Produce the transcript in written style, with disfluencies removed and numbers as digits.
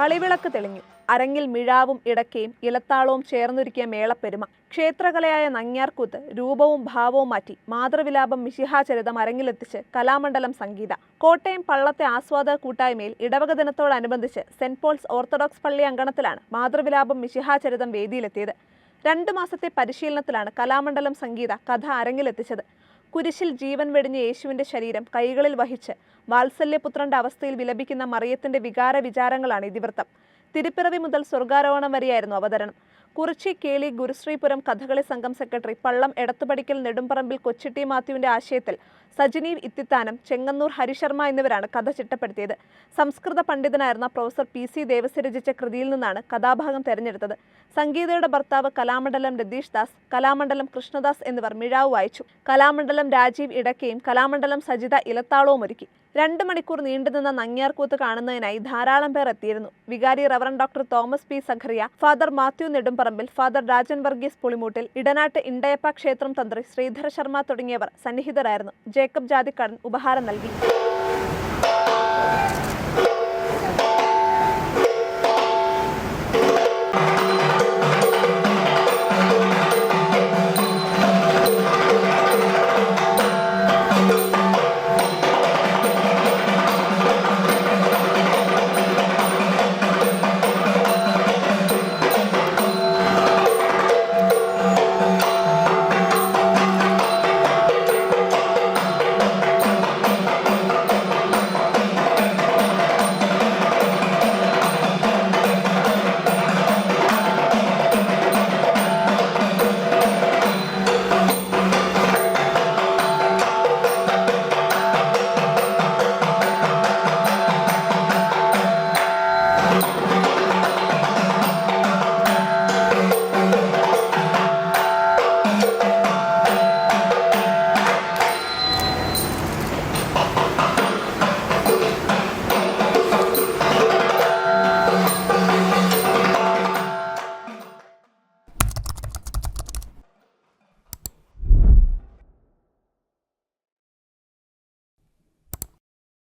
കളിവിളക്ക് തെളിഞ്ഞു. അരങ്ങിൽ മിഴാവും ഇടക്കയും ഇലത്താളവും ചേർന്നൊരുക്കിയ മേളപ്പെരുമ. ക്ഷേത്രകലയായ നങ്ങ്യാർകൂത്ത് രൂപവും ഭാവവും മാറ്റി മാതൃവിലാപം മിശിഹാചരിതം അരങ്ങിലെത്തിച്ച് കലാമണ്ഡലം സംഗീത. കോട്ടയം പള്ളത്തെ ആസ്വാദക കൂട്ടായ്മയിൽ ഇടവക ദിനത്തോടനുബന്ധിച്ച് സെന്റ് പോൾസ് ഓർത്തഡോക്സ് പള്ളി അങ്കണത്തിലാണ് മാതൃവിലാപം മിശിഹാചരിതം വേദിയിലെത്തിയത്. 2 മാസത്തെ പരിശീലനത്തിലാണ് കലാമണ്ഡലം സംഗീത കഥ അരങ്ങിലെത്തിച്ചത്. കുരിശിൽ ജീവൻ വെടിഞ്ഞ യേശുവിന്റെ ശരീരം കൈകളിൽ വഹിച്ച് വാത്സല്യപുത്രന്റെ അവസ്ഥയിൽ വിലപിക്കുന്ന മറിയത്തിന്റെ വികാര വിചാരങ്ങളാണ് ഇതിവൃത്തം. തിരുപ്പിറവി മുതൽ സ്വർഗാരോഹണം വരെയായിരുന്നു അവതരണം. കുറിച്ചി കേളി ഗുരുശ്രീപുരം കഥകളി സംഘം സെക്രട്ടറി പള്ളം എടത്തുപടിക്കൽ നെടുമ്പറമ്പിൽ കൊച്ചിട്ടി മാത്യുവിന്റെ ആശയത്തിൽ സജിനി ഇത്തിത്താനം, ചെങ്ങന്നൂർ ഹരിശർമ്മ എന്നിവരാണ് കഥ ചിട്ടപ്പെടുത്തിയത്. സംസ്കൃത പണ്ഡിതനായിരുന്ന പ്രൊഫസർ PC ദേവസി രചിച്ച കൃതിയിൽ നിന്നാണ് കഥാഭാഗം തെരഞ്ഞെടുത്തത്. സംഗീതയുടെ ഭർത്താവ് കലാമണ്ഡലം രതീഷ് ദാസ്, കലാമണ്ഡലം കൃഷ്ണദാസ് എന്നിവർ മിഴാവ് വായിച്ചു. കലാമണ്ഡലം രാജീവ് ഇടക്കയും കലാമണ്ഡലം സജിത ഇലത്താളവും ഒരുക്കി. 2 മണിക്കൂർ നീണ്ടുനിന്ന നങ്ങ്യാർകൂത്ത് കാണുന്നതിനായി ധാരാളം പേർ എത്തിയിരുന്നു. വികാരി reverend doctor Thomas P Zacharia, father Mathew Nedumparambil, father Rajan Varghese Pulimoottil, Edanad Indayappa ക്ഷേത്രം തന്ത്രി ശ്രീധര ശർമ്മ തുടങ്ങിയവർ സന്നിഹിതരായിരുന്നു. ജേക്കബ് ജാതിക്കാടൻ ഉപഹാരം നൽകി.